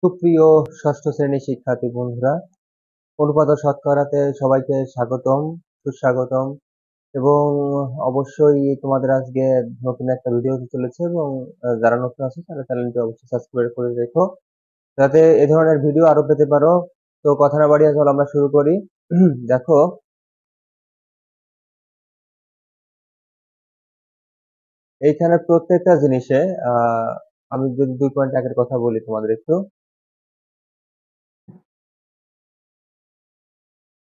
সুপ্রিয় ষষ্ঠ শ্রেণীর শিক্ষার্থী বন্ধুরা, অনুপাত ও শতকরাতে সবাইকে স্বাগতম, সুস্বাগতম। এবং অবশ্যই তোমাদের আজকে নতুন একটা ভিডিও হতে চলেছে এবং যারা নতুন আছে তারা চ্যানেলটি অবশ্যই সাবস্ক্রাইব করে রেখো যাতে এ ধরনের ভিডিও আরো পেতে পারো। তো কথা না বাড়িয়ে চলো আমরা শুরু করি। দেখো, এইখানে প্রত্যেকটা জিনিসে আমি যদি 2.1 এর কথা বলি তোমাদের একটু,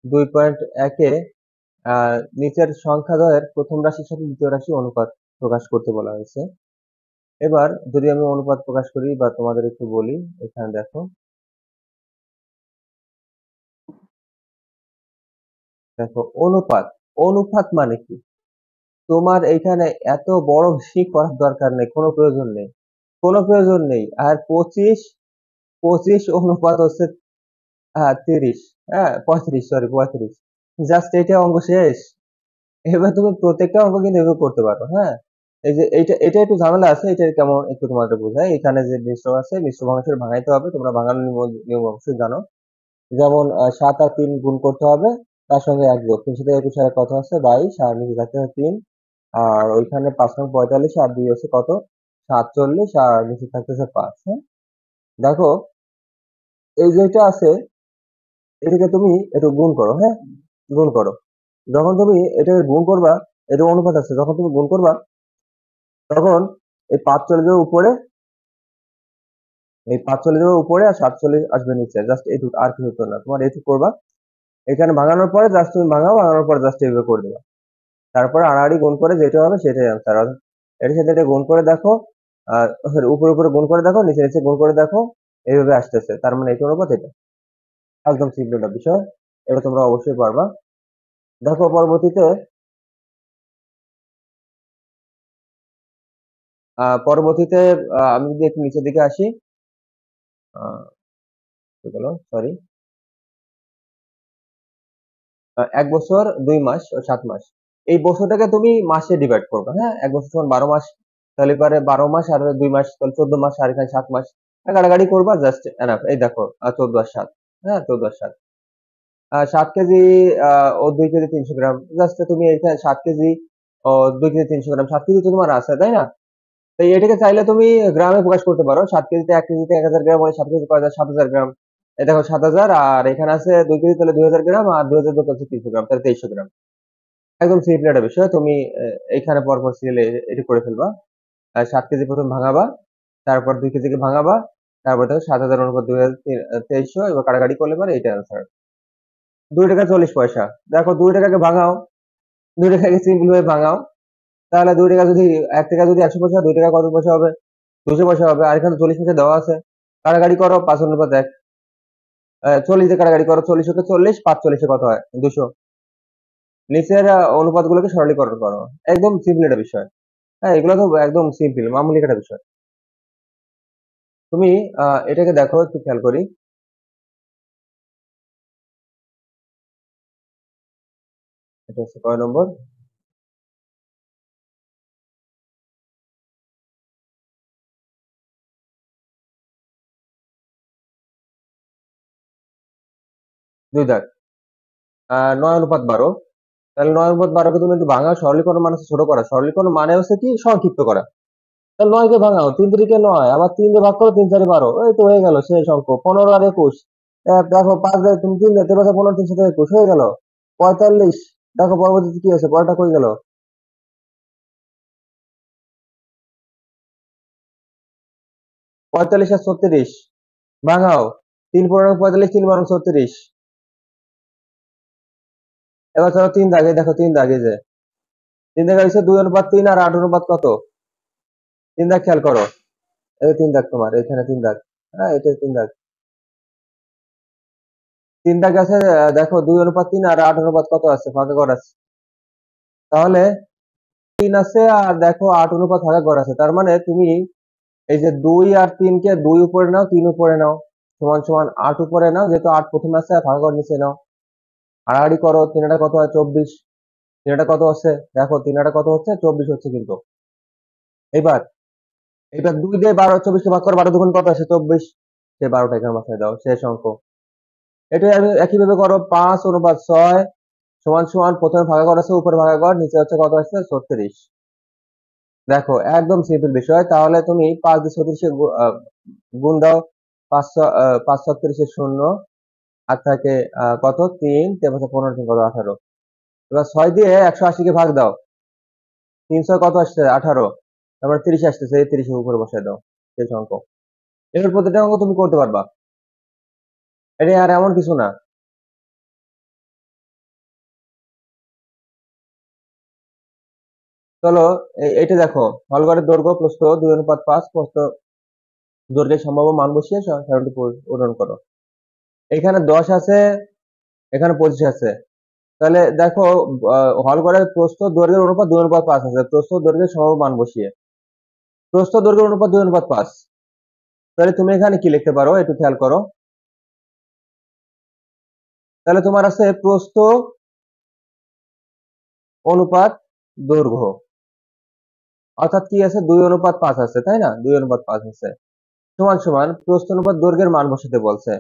2.1-এ নিচের সংখ্যাদ্বয়ের প্রথম রাশির সাথে দ্বিতীয় রাশি অনুপাত প্রকাশ করতে বলা হয়েছে। এবার যদি আমি অনুপাত প্রকাশ করি বা তোমাদের একটু বলি, এখানে দেখো দেখো অনুপাত অনুপাত মানে কি? তোমার এইখানে এত বড় বেশি করার দরকার নেই, কোনো প্রয়োজন নেই। আর 25 অনুপাত হচ্ছে 30, 35, সরি 35, জাস্ট এটা অঙ্ক শেষ। এবার তুমি প্রত্যেকটা অঙ্ক কিন্তু এভাবে করতে পারো। হ্যাঁ, এই যে এটা একটু ঝামেলা আছে, এটা কেমন একটু তোমাদের বোঝায়। এখানে যে মিশ্র আছে, মিশ্র ভাঙাচুর ভাঙাইতে হবে, তোমরা ভাঙানোর নিয়ম অবশ্যই জানো। যেমন 7 আর 3 গুণ করতে হবে, তার সঙ্গে 1 যোগ, 3 সাথে 21 আর কত আছে 22, আর নিচে থাকতে হবে 3, আর ওইখানে 5 নং 45 আর 2 আছে কত 47, আর নিচে থাকতেছে 5। হ্যাঁ, দেখো এই যেটা আছে এটাকে তুমি একটু গুণ করো। হ্যাঁ, গুণ করো। যখন তুমি এটাকে গুণ করবা, এটা অনুপাত আছে, যখন তুমি গুণ করবা তখন এই 5 চলে যাবে উপরে, এই 5 চলে যাবে উপরে, আর 47 আসবে নিচে। জাস্ট এইটুকু, আর কিছু তো না। তোমার এইটুকু করবা, এখানে ভাঙানোর পরে জাস্ট তুমি ভাঙাও, ভাঙানোর পরে জাস্ট এইভাবে করে দেবা। তারপরে আড়াআড়ি গুণ করে যেটা হবে সেটাই আনসার। এটার সাথে এটা গুণ করে দেখো, আর সরি উপরে উপরে গুণ করে দেখো, নিচে নিচে গুণ করে দেখো, এইভাবে আসতেছে। তার মানে এটা অনুপাত, এটা একদম সিম্পল একটা বিষয়, এটা তোমরা অবশ্যই পারবা। দেখো পরবর্তীতে পরবর্তীতে আমি যদি একটু নিচের দিকে আসি, সরি, 1 বছর 2 মাস ও 7 মাস, এই বছরটাকে তুমি মাসে ডিভাইড করবে। হ্যাঁ, 1 বছর সমান 12 মাস, তাহলে পরে 12 মাস আর 2 মাস, তাহলে 14 মাস, আর এখানে 7 মাস, কাটাকাটি করবা, জাস্ট এনাফ। এই দেখো 14 আর 7, হ্যাঁ 14 আর 7, 7 কেজি ও 2 কেজি 300 গ্রাম, জাস্ট তুমি এখানে 7 কেজি ও 2 কেজি 300 গ্রাম, 7 কেজি তো তোমার আছে তাই না? তো এটাকে চাইলে তুমি গ্রামে প্রকাশ করতে পারো। 7 কেজিতে 1 কেজিতে 1000 গ্রাম, মানে 7 কেজি 7000 গ্রাম। এই দেখো 7000, আর এখানে আছে 2 কেজি, তাহলে 2000 গ্রাম, আর 2000 যোগ করছে 300 গ্রাম, তাহলে 2300 গ্রাম। একদম সিম্পল একটা বিষয়। তুমি এইখানে পরপর সিরিয়ালে এটি করে ফেলবা। 7 কেজি প্রথম ভাঙাবা, তারপর 2 কেজিকে ভাঙাবা, তারপর দেখো 7000 অনুপাত 2300, এবার কাটাকাটি করলে পরে এইটা আনসার। 2 টাকা 40 পয়সা। দেখো 2 টাকাকে ভাঙাও, 2 টাকাকে সিম্পল ভাবে ভাঙাও, তাহলে 2 টাকা যদি 1 টাকা যদি 100 পয়সা, 2 টাকা কত পয়সা হবে? 200 পয়সা হবে। আর এখানে 40 পয়সা দেওয়া আছে, কাটাকাটি করো, 5 অনুপাত 1, 40 দিয়ে কাটাকাটি করো, 40 কে 40, 5 40 কত হয়? 200। নিচের অনুপাতগুলোকে সরলীকরণ করো। একদম সিম্পল একটা বিষয়। হ্যাঁ, এগুলো তো একদম সিম্পল মামুলি একটা বিষয়। তুমি এটাকে দেখো, একটু খেয়াল করি। এটা হচ্ছে কয় নম্বর? দুই দাগ, 9 অনুপাত 12। তাহলে 9 অনুপাত 12কে তুমি একটু ভাঙাও, সরলীকরণ মানে হচ্ছে ছোট করা, সরলীকরণ মানে হচ্ছে কি সংক্ষিপ্ত করা। তাহলে 9 কে ভাঙাও, 3 3 কে 9, আবার 3 দিয়ে ভাগ করো, 3 4 12, এই তো হয়ে গেল শেষ অঙ্ক। 15 আর 21, দেখো 5 দিয়ে তুমি 3 দিয়ে 3 15, 3 সাথে 21 হয়ে গেল 45। দেখো পরবর্তীতে কি আছে, পরেরটা কই গেল? 45 আর 36 ভাঙাও, 3 15 45, 3 12 36। এবার চলো 3 দাগে, দেখো 3 দাগে যে 3 দাগে হচ্ছে 2 অনুপাত 3 আর 8 অনুপাত কত? 3 দাগ খেয়াল করো, এই 3 দাগ, তোমার এখানে 3 দাগ। হ্যাঁ, এটা 3 দাগ, 3 দাগ আছে। দেখো 2 অনুপাত 3 আর 8 অনুপাত কত আছে, ফাঁকা ঘর আছে। তাহলে 3 আছে, আর দেখো 8 অনুপাত ফাঁকা ঘর আছে। তার মানে তুমি এই যে 2 আর 3 কে 2 উপরে নাও, 3 উপরে নাও, সমান সমান 8 উপরে নাও, যেহেতু 8 প্রথমে আছে, আর ফাঁকা ঘর নিচে নাও। হাড়াহাড়ি করো, 3 এটা কত হয়? 24। 3 এটা কত হচ্ছে? দেখো 3 এটা কত হচ্ছে? 24 হচ্ছে কিন্তু। এবার এটা 2 দিয়ে 12 24 কে ভাগ করো, 12 দুগুণ কত আসে? 24। সে 12টা এখানে বসায় দাও, শেষ অঙ্ক। এটা আমি একইভাবে করো, 5:6 সমান সমান প্রথমে ভাগাকার আছে, উপরে ভাগাকার, নিচে হচ্ছে কত আসছে 36। দেখো একদম সিম্পল বিষয়। তাহলে তুমি 5 দিয়ে 36 গুণ দাও, 5 36 আর থাকে কত 3, 15 3 কত 18। এবার 6 দিয়ে 180 কে ভাগ দাও, 3 6 কত আসছে 18, তারপর 30 আসতেছে, এই 30 এর উপরে বসায় দাও, শেষ অঙ্ক। এবার প্রতিটা অঙ্ক তুমি করতে পারবা, এটা আর এমন কিছু না। চলো এটা দেখো, হলঘরের দৈর্ঘ্য প্রস্থ 2:5, প্রস্থ দৈর্ঘ্যের সম্ভাব্য মান বসিয়ে সারণীটি পূরণ করো। এখানে 10 আছে, এখানে 25 আছে। তাহলে দেখো হলঘরের প্রস্থ দৈর্ঘ্যের অনুপাত 2:5 আছে, প্রস্থ দৈর্ঘ্যের সম্ভাব্য মান বসিয়ে, প্রস্থ দৈর্ঘ্যের অনুপাত 2:5। তাহলে তুমি এখানে কি লিখতে পারো একটু খেয়াল করো। তাহলে তোমার আছে প্রস্থ অনুপাত দৈর্ঘ্য, অর্থাৎ কি আছে 2:5 আছে, তাই না? 2:5 আছে, সমান সমান প্রস্থ অনুপাত দৈর্ঘ্যের মান বসাতে বলছে।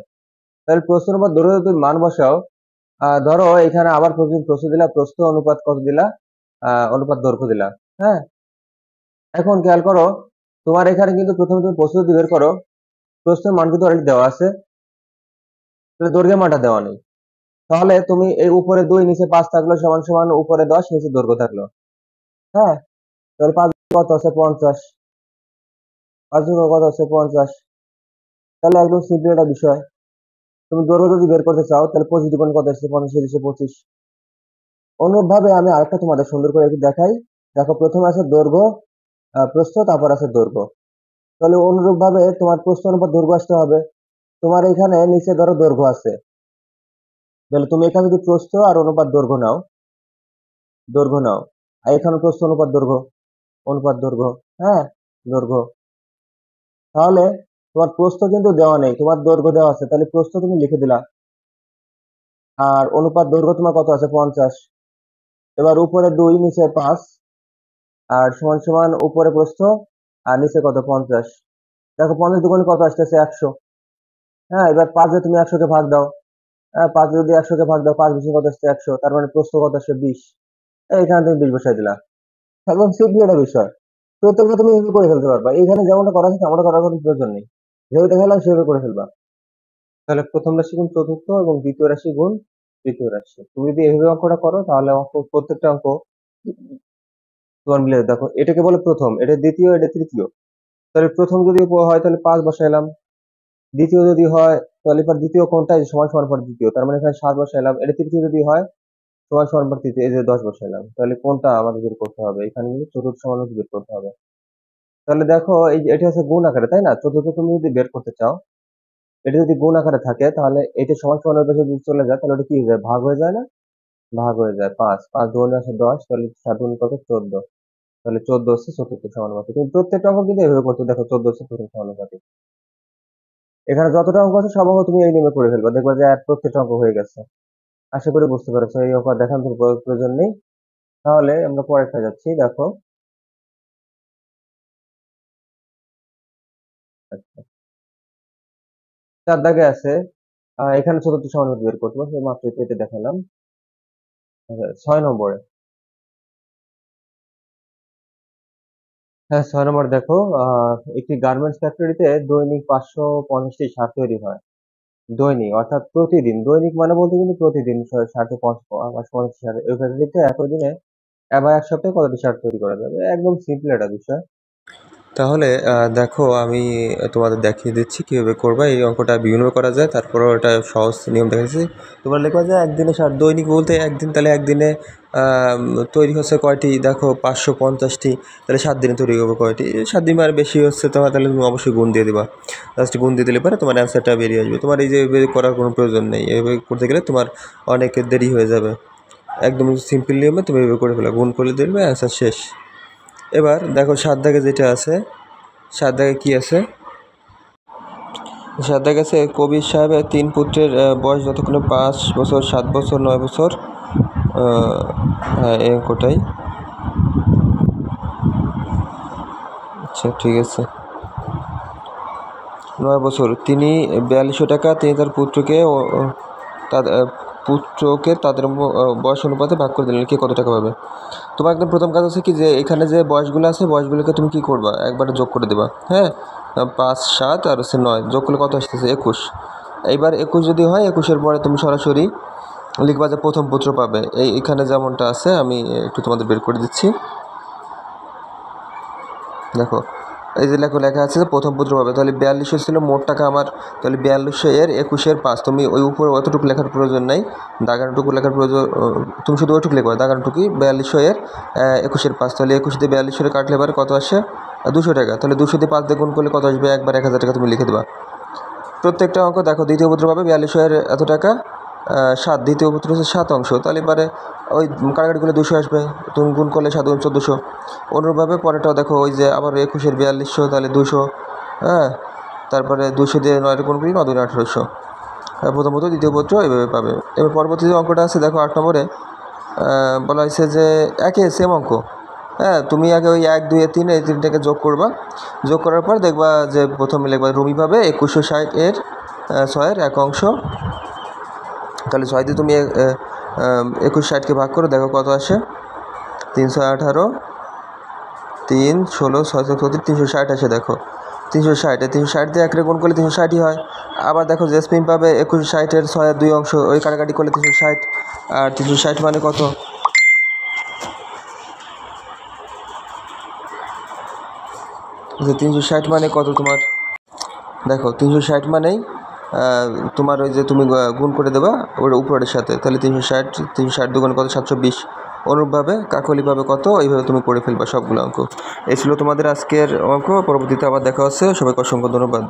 তাহলে প্রস্থ অনুপাত দৈর্ঘ্যের তুমি মান বসাও, ধরো এখানে আবার প্রস্থ দিলা, প্রস্থ অনুপাত কত দিলা, অনুপাত দৈর্ঘ্য দিলা। হ্যাঁ, এখন খেয়াল করো, তোমার এখানে কিন্তু প্রথমে তুমি প্রস্থ যদি বের করো, প্রস্থের মান কিন্তু অলরেডি দেওয়া আছে, দৈর্ঘ্যের মানটা দেওয়া নেই। তাহলে তুমি এই উপরে 2 নিচে 5 থাকলো, সমান সমান উপরে 10 নিচে দৈর্ঘ্য থাকলো। হ্যাঁ, তাহলে 5 কত আছে 50, 5 কত আছে 50। তাহলে একদম সিম্পল একটা বিষয়। তুমি দৈর্ঘ্য যদি বের করতে চাও, তাহলে 25 দ্বিগুণ কত আসছে 50 এর 25। অনুরূপভাবে আমি আরেকটা তোমাদের সুন্দর করে একটু দেখাই। দেখো প্রথমে আছে দৈর্ঘ্য, প্রস্থ, তারপর আছে দৈর্ঘ্য। তাহলে অনুরূপভাবে তোমার প্রস্থ অনুপাত দৈর্ঘ্য আসতে হবে। তোমার এখানে নিচে ধরো দৈর্ঘ্য আছে, তাহলে তুমি এখানে যদি প্রস্থ আর অনুপাত দৈর্ঘ্য নাও, আর এখানে প্রস্থ অনুপাত দৈর্ঘ্য, হ্যাঁ, দৈর্ঘ্য। তাহলে তোমার প্রস্থ কিন্তু দেওয়া নেই, তোমার দৈর্ঘ্য দেওয়া আছে, তাহলে প্রস্থ তুমি লিখে দিলা, আর অনুপাত দৈর্ঘ্য তোমার কত আছে 50। এবার উপরে 2 নিচে 5, আর সমান সমান উপরে প্রস্থ আর নিচে কত 50। দেখো 50 দুগুণে কত আসতেছে 100। হ্যাঁ, এবার 5 দিয়ে তুমি 100 কে ভাগ দাও, 5 যদি 100 কে ভাগ দাও, 5 20 কত আসছে 100, তার মানে প্রস্থ কত আসছে 20। এইখানে তুমি 20 বসাই দিলা, একদম সিম্পল একটা বিষয়। প্রত্যেকটা তুমি এভাবে করে ফেলতে পারবা, এইখানে যেমনটা করা আছে তেমনটা করার কোনো প্রয়োজন নেই, যেভাবে দেখালাম সেভাবে করে ফেলবা। তাহলে প্রথম রাশি গুণ চতুর্থ এবং দ্বিতীয় রাশি গুণ তৃতীয় রাশি, তুমি যদি এইভাবে অঙ্কটা করো, তাহলে অঙ্ক প্রত্যেকটা অঙ্ক তোমার মিলে যাবে। দেখো এটাকে বলে প্রথম, এটা দ্বিতীয়, এটা তৃতীয়। তাহলে প্রথম যদি হয় তাহলে 5 বসাইলাম, দ্বিতীয় যদি হয় তাহলে পর দ্বিতীয় কোনটা, এই যে সমান সমান পর দ্বিতীয়, তার মানে এখানে 7 বসাইলাম। এটা তৃতীয় যদি হয় সমান সমান পর তৃতীয়, এই যে 10 বসাইলাম। তাহলে কোনটা আমাদের বের করতে হবে, এখানে কিন্তু চতুর্থ সমানুপাত বের করতে হবে। তাহলে দেখো এই যে এটা হচ্ছে গুণ আকারে, তাই না? চতুর্থ তুমি যদি বের করতে চাও, এটা যদি গুণ আকারে থাকে, তাহলে এটা সমান সমানের পাশে যদি চলে যায়, তাহলে ওটা কি হয়ে যায়, ভাগ হয়ে যায় না? ভাগ হয়ে যায়। 5 5 দুগুণে আসে 10, তাহলে 7 গুণ কত 14, তাহলে 14 হচ্ছে চতুর্থ সমানুপাতিক। তুমি প্রত্যেকটা অঙ্ক কিন্তু এভাবে করতে, দেখো 14 হচ্ছে চতুর্থ সমানুপাতিক। এখানে যতটা অঙ্ক আছে সব অঙ্ক তুমি এই নিয়মে করে ফেলবা, দেখবা যে আর প্রত্যেকটা অঙ্ক হয়ে গেছে। আশা করি বুঝতে পেরেছো, এই অঙ্ক দেখানোর প্রয়োজন নেই। তাহলে আমরা পরেরটা যাচ্ছি, দেখো। আচ্ছা, 4 দাগে আছে, এখানে চতুর্থ সমানুপাতিক বের করতে হবে, মাত্র এটা দেখালাম। 6 নম্বরে, হ্যাঁ 6 নম্বর দেখো, একটি গার্মেন্টস ফ্যাক্টরিতে দৈনিক 550টি শার্ট তৈরি হয়। দৈনিক অর্থাৎ প্রতিদিন, দৈনিক মানে বলতে কিন্তু প্রতিদিন শার্টে 550 শার্ট, ওই ফ্যাক্টরিতে একই দিনে বা এক সপ্তাহে কতটি শার্ট তৈরি করা যাবে, একদম সিম্পল একটা বিষয়। তাহলে দেখো আমি তোমাদের দেখিয়ে দিচ্ছি কিভাবে করবা। এই অঙ্কটা বিভিন্নভাবে করা যায়, তারপরেও এটা সহজ নিয়ম দেখাচ্ছি। তোমরা লিখবা যে একদিনে শার্ট, দৈনিক বলতে একদিন, তাহলে একদিনে তৈরি হচ্ছে কয়টি, দেখো 550টি, তাহলে 7 দিনে তৈরি হবে কয়টি, 7 দিন আর বেশি হচ্ছে তোমার, তাহলে তুমি অবশ্যই গুণ দিয়ে দিবা। জাস্ট গুণ দিয়ে দিলে পরে তোমার অ্যান্সারটা বেরিয়ে আসবে। তোমার এই যে এভাবে করার কোনো প্রয়োজন নেই, এভাবে করতে গেলে তোমার অনেক দেরি হয়ে যাবে। একদম সিম্পল নিয়মে তুমি এভাবে করে ফেলো, গুণ করে দিলে অ্যান্সার শেষ। এবার দেখো 7 দাগে যেটা আছে, 7 দাগে কি আছে, 7 দাগে আছে কবির সাহেবের 3 পুত্রের বয়স যতক্ষণে 5 বছর, 7 বছর, 9 বছর। হ্যাঁ এই অঙ্কটাই। আচ্ছা ঠিক আছে। 9 বছর, তিনি 4200 টাকা তিনি তার পুত্রকে তাদের বয়স অনুপাতে ভাগ করে দিলেন, কে কত টাকা পাবে? তোমার একদম প্রথম কাজ আছে কি, যে এখানে যে বয়সগুলো আছে বয়সগুলোকে তুমি কি করবা, একবারে যোগ করে দেবা। হ্যাঁ, 5, 7 আর হচ্ছে 9 যোগ করলে কত আসতেছে? 21। এইবার 21 যদি হয়, 21-এর পরে তুমি সরাসরি লিখবা যে প্রথম পুত্র পাবে। এখানে যেমনটা আছে আমি একটু তোমাদের বের করে দিচ্ছি। দেখো, এই যে লেখা আছে যে প্রথম পুত্র পাবে, তাহলে 4200 ছিল মোট টাকা আমার, তাহলে 4200 এর 21-এর 5, তুমি ওই উপরে অতটুকু লেখার প্রয়োজন নেই, দাগানটুকু লেখার প্রয়োজন, তুমি শুধু ওইটুকু লিখবা দাগানটুকুই 4200 এর 21-এর 5, তাহলে 21 দিয়ে 4200 কাটলে এবার কত আসে? 200 টাকা। তাহলে 200 দিয়ে 5 দিয়ে গুণ করলে কত আসবে? একবার 1000 টাকা তুমি লিখে দেবা। প্রত্যেকটা অঙ্ক দেখো, দ্বিতীয় পুত্র পাবে 4200 এর এত টাকা, 7, দ্বিতীয় পুত্র হচ্ছে 7 অংশ, তাহলে এবারে ওই কাটাকাটি করলে 200 আসবে, তুমি গুণ করলে 7 গুণ 1400। অনুরূপভাবে পরেরটাও দেখো, ওই যে আবার 21-এর 4200, তাহলে 200, হ্যাঁ, তারপরে 200 দিয়ে 9 গুণ করি, 9 2 1800। প্রথম পুত্র দ্বিতীয় পুত্র এইভাবে পাবে। এবার পরবর্তী যে অঙ্কটা আছে দেখো, 8 নম্বরে বলা হয়েছে যে একে সেম অঙ্ক। হ্যাঁ, তুমি আগে ওই 1, 2, 3 এই তিনটাকে যোগ করবা, যোগ করার পর দেখবা যে প্রথমে লিখবা রুমি পাবে 2160 এর 6 এর 1 অংশ, তাহলে 6 দিয়ে তুমি 2160কে ভাগ করো, দেখো কত আসে? 318, 3, 16, 6, 360 আসে। দেখো 360 দিয়ে 1 গুণ করলে 360ই হয়। আবার দেখো জেসমিন পাবে 2160 এর 6 এর 2 অংশ, ওই কাটাকাটি করলে 360, আর 360 মানে কত? যে 360 মানে কত তোমার? দেখো 360 মানেই তোমার ওই যে তুমি গুণ করে দেবা ওর উপরের সাথে, তাহলে 360 দুগুণ কত? 720। অনুরূপভাবে কাকলি পাবে কত? এইভাবে তুমি করে ফেলবা সবগুলো অঙ্ক। এই ছিল তোমাদের আজকের অঙ্ক। পরবর্তীতে আবার দেখা হচ্ছে। সবাইকে অসংখ্য ধন্যবাদ।